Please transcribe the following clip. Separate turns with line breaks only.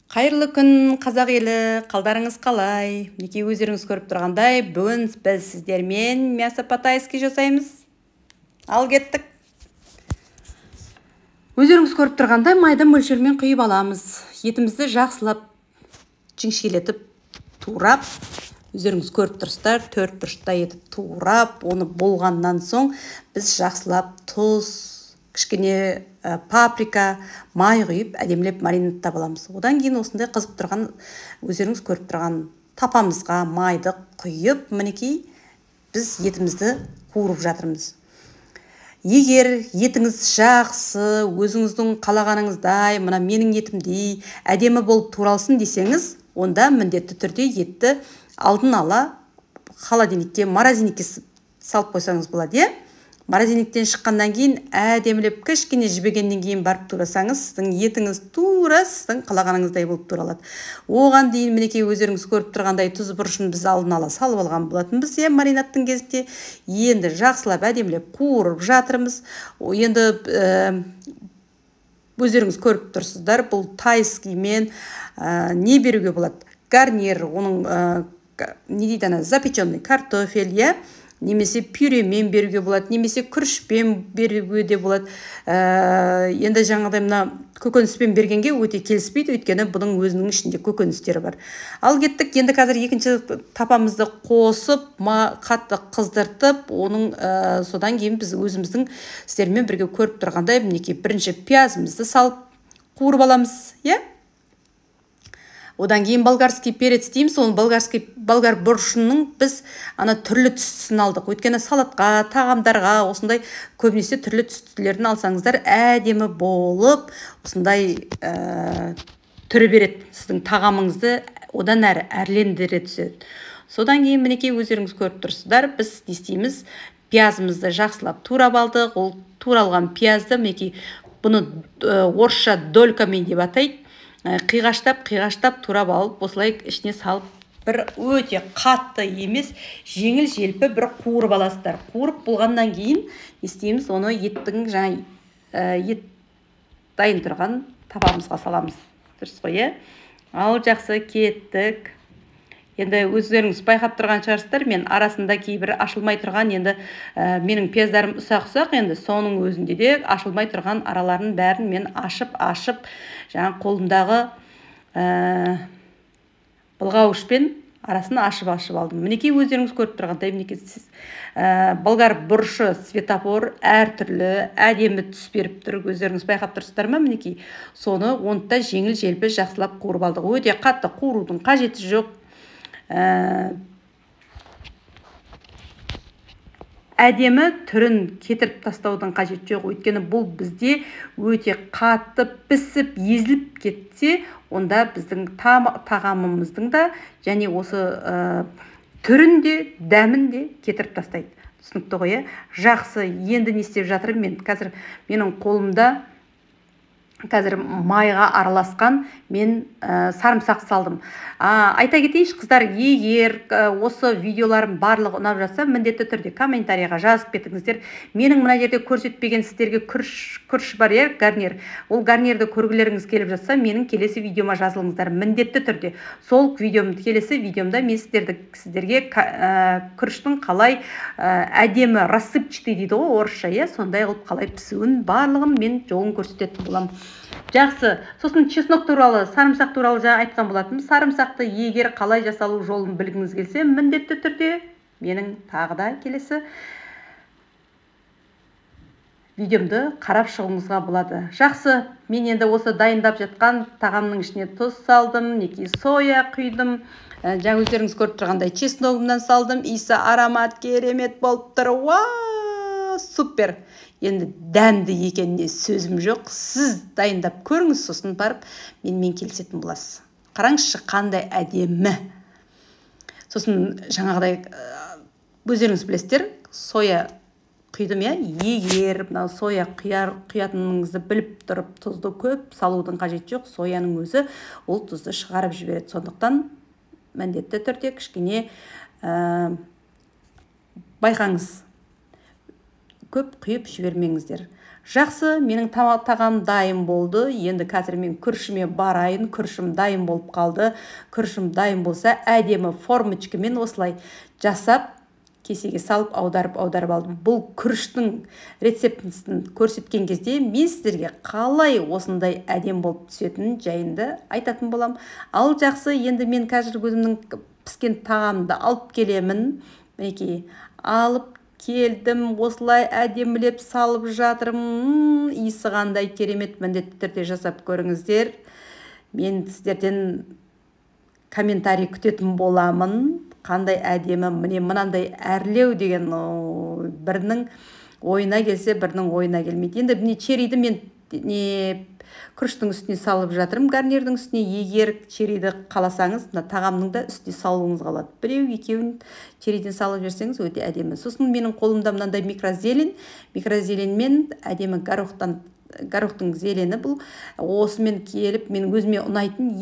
Қайырлы күн, қазақ елі, қалдарыңыз қалай? Мінекей өздеріңіз көріп тұрғандай, бүгін біз сіздермен мясо по-тайски жасаймыз. Ал кеттік. Өздеріңіз көріп тұрғандай, майды мөлшермен құйып аламыз. Етімізді жақсылап, жіңішкелетіп, турап, өздеріңіз көріп тұрсыздар, 4 бұрышта етіп турап, оны болғаннан соң біз жақсылап тұз, кішкене паприка, май құйып, әдемілеп маринадтап аламыз. Одан кейін осындай қызып тұрған, өздеріңіз көріп тұрған тапамызға майды құйып, мінекей біз етімізді қуырып жатырмыз. Егер етіңіз жақсы, өзіңіздің қалағаныңыздай, мына менің етімдей әдемі болып туралсын десеңіз, онда міндетті түрде етті алдын ала холодильникке, морозильникке салып қойсаңыз болады, е? Морозильниктен шыққаннан кейін әдемілеп кішкене жібегеннен кейін барып турасаңыз, сіздің етіңіз тура сіздің қалағаныңыздай болып туралады. Оған дейін мінекей өздеріңіз көріп тұрғандай тұз бұрышын біз алдын ала салып алған болатынбыз, маринадтың кезінде. Енді жақсылап әдемілеп қуырып жатырмыз. Енді өздеріңіз көріп тұрсыздар, бұл тайскимен не беруге болады? Гарнир, оның не дейді, запеченный картофель, немесе пюремен беруге болады, немесе күрішпен беруге де болады. Енді жаңағыдай мына көкөніспен бергенге өте келіспейді, өйткені бұның өзінің ішінде көкөністері бар. Ал кеттік, енді қазір екінші тапамызды қосып, қатты қыздыртып, оның содан кейін біз өзіміздің сіздермен бірге көріп тұрғандай, мінекей бірінші пиязымызды салып қуырып аламыз, Одан кейін болгарский перец дейміз, оның болгар бұрышының біз түрлі түстісін алдық. Өйткені салатқа, тағамдарға, осындай көбінесе түрлі түстілерін алсаңыздар, әдемі болып, осындай түрі береді. Сіздің тағамыңызды одан әрі әрлендіре түседі. Содан кейін мінекей өздеріңіз көріп тұрсыздар, біз не істейміз? Пиязымызды жақсылап турап алдық. Ол туралған пиязды мінекей бұны орысша долькамен деп атайды. Қиғаштап турап алып, осылай ішіне салып, бір өте қатты емес, жеңіл желпі бір қуырып аласыздар. Қуырып болғаннан кейін істейміз, оны еттің ет дайын тұрған тапамызға саламыз. Дұрыс қой, Ал жақсы, кеттік. Енді өздеріңіз байқап тұрған шығарсыздар, мен арасында кейбір ашылмай тұрған, енді менің пияздарым ұсақ-ұсақ, енді соның өзінде де ашылмай тұрған араларын бәрін мен ашып, жаңа қолымдағы былғауышпен арасын ашып алдым. Мінекей өздеріңіз көріп тұрғандай, мінекей болгар бұрышы светофор әртүрлі әдемі түс беріп тұр. Өздеріңіз байқап тұрсыздар ма? Мінекей соны онда жеңіл желпі жақсылап қуырып алдық. Өте қатты қуырудың қажеті жоқ. Әдемі түрін кетіріп тастаудың қажет жоқ. Өйткені бұл бізде өте қатты пісіп, езіліп кетсе, онда біздің тағамымыздың да және осы түрін де, дәмін де кетіріп тастайды. Түсінікті ғой, Жақсы, енді не істеп жатырмын мен? Қазір менің қолымда майға араласқан мен сарымсақ салдым. Айта кетейінші, қыздар, егер осы видеоларым барлығы ұнап жатса, міндетті түрде комментарияға жазып кетіңіздер. Менің мына жерде көрсетпеген сіздерге күріш бар, гарнир. Ол гарнирді көргілеріңіз келіп жатса, менің келесі видеома жазылыңыздар. Міндетті түрде. Сол келесі видеомда мен сіздерге күріштің қалай әдемі рассыпчатый дейді ғой, орысша, сондай қылып қалай пісуін барлығын мен жолын көрсететін боламын. Жақсы, сосын чеснок туралы, сарымсақ туралы жаңа айтқан болатынмын. Сарымсақты егер қалай жасалу жолын білгіңіз келсе, міндетті түрде менің тағы да келесі видеомды қарап шығуыңызға болады. Жақсы, мен енді осы дайындап жатқан тағамның ішіне тұз салдым, соя құйдым. Жаңа өздеріңіз көріп тұрғандай чесногымнан салдым. Иісі аромат керемет болып тұр. Супер! Енді дәмді екеніне сөзім жоқ. Сіз дайындап көріңіз, сосын барып менімен келісетін боласыз. Қараңызшы, қандай әдемі. Сосын жаңағыдай өздеріңіз білесіздер, соя құйдым, егер соя құятыныңызды біліп тұрып, тұзды көп салудың қажет жоқ. Сояның өзі ол тұзды шығарып жібереді. Сондықтан міндетті түрде кішкене байқаңыз. Көп құйып жібермеңіздер. Жақсы, менің тағам дайын болды. Енді қазір мен күрішіме барайын. Күрішім дайын болып қалды. Күрішім дайын болса, әдемі формочкамен осылай жасап, кесеге салып аударып алдым. Бұл күріштің рецептін көрсеткен кезде мен сіздерге қалай осындай әдем болып түсетінін жайында айтатын болам. Ал жақсы, енді мен қазір өзімнің піскен тағамды алып келемін. Мінекей, алып келдім, осылай әдемілеп салып жатырмын. Иісі қандай керемет, міндетті түрде жасап көріңіздер. Мен сіздерден комментарий күтетін боламын. Қандай әдемі, мынандай әрлеу деген бірінің ойына келсе, бірінің ойына келмейді. Енді міне черриді мен күріштің үстіне салып жатырмын, гарнирдің үстіне. Егер черриді қаласаңыз, тағамның да үстіне салуыңыз қалады. Біреу екеуін черриден салып жерсеңіз өте әдемі. Сосын менің қолымда мынандай микрозеленмен әдемі горохтың зелені бұл. Осымен келіп мен өзіме ұнайтын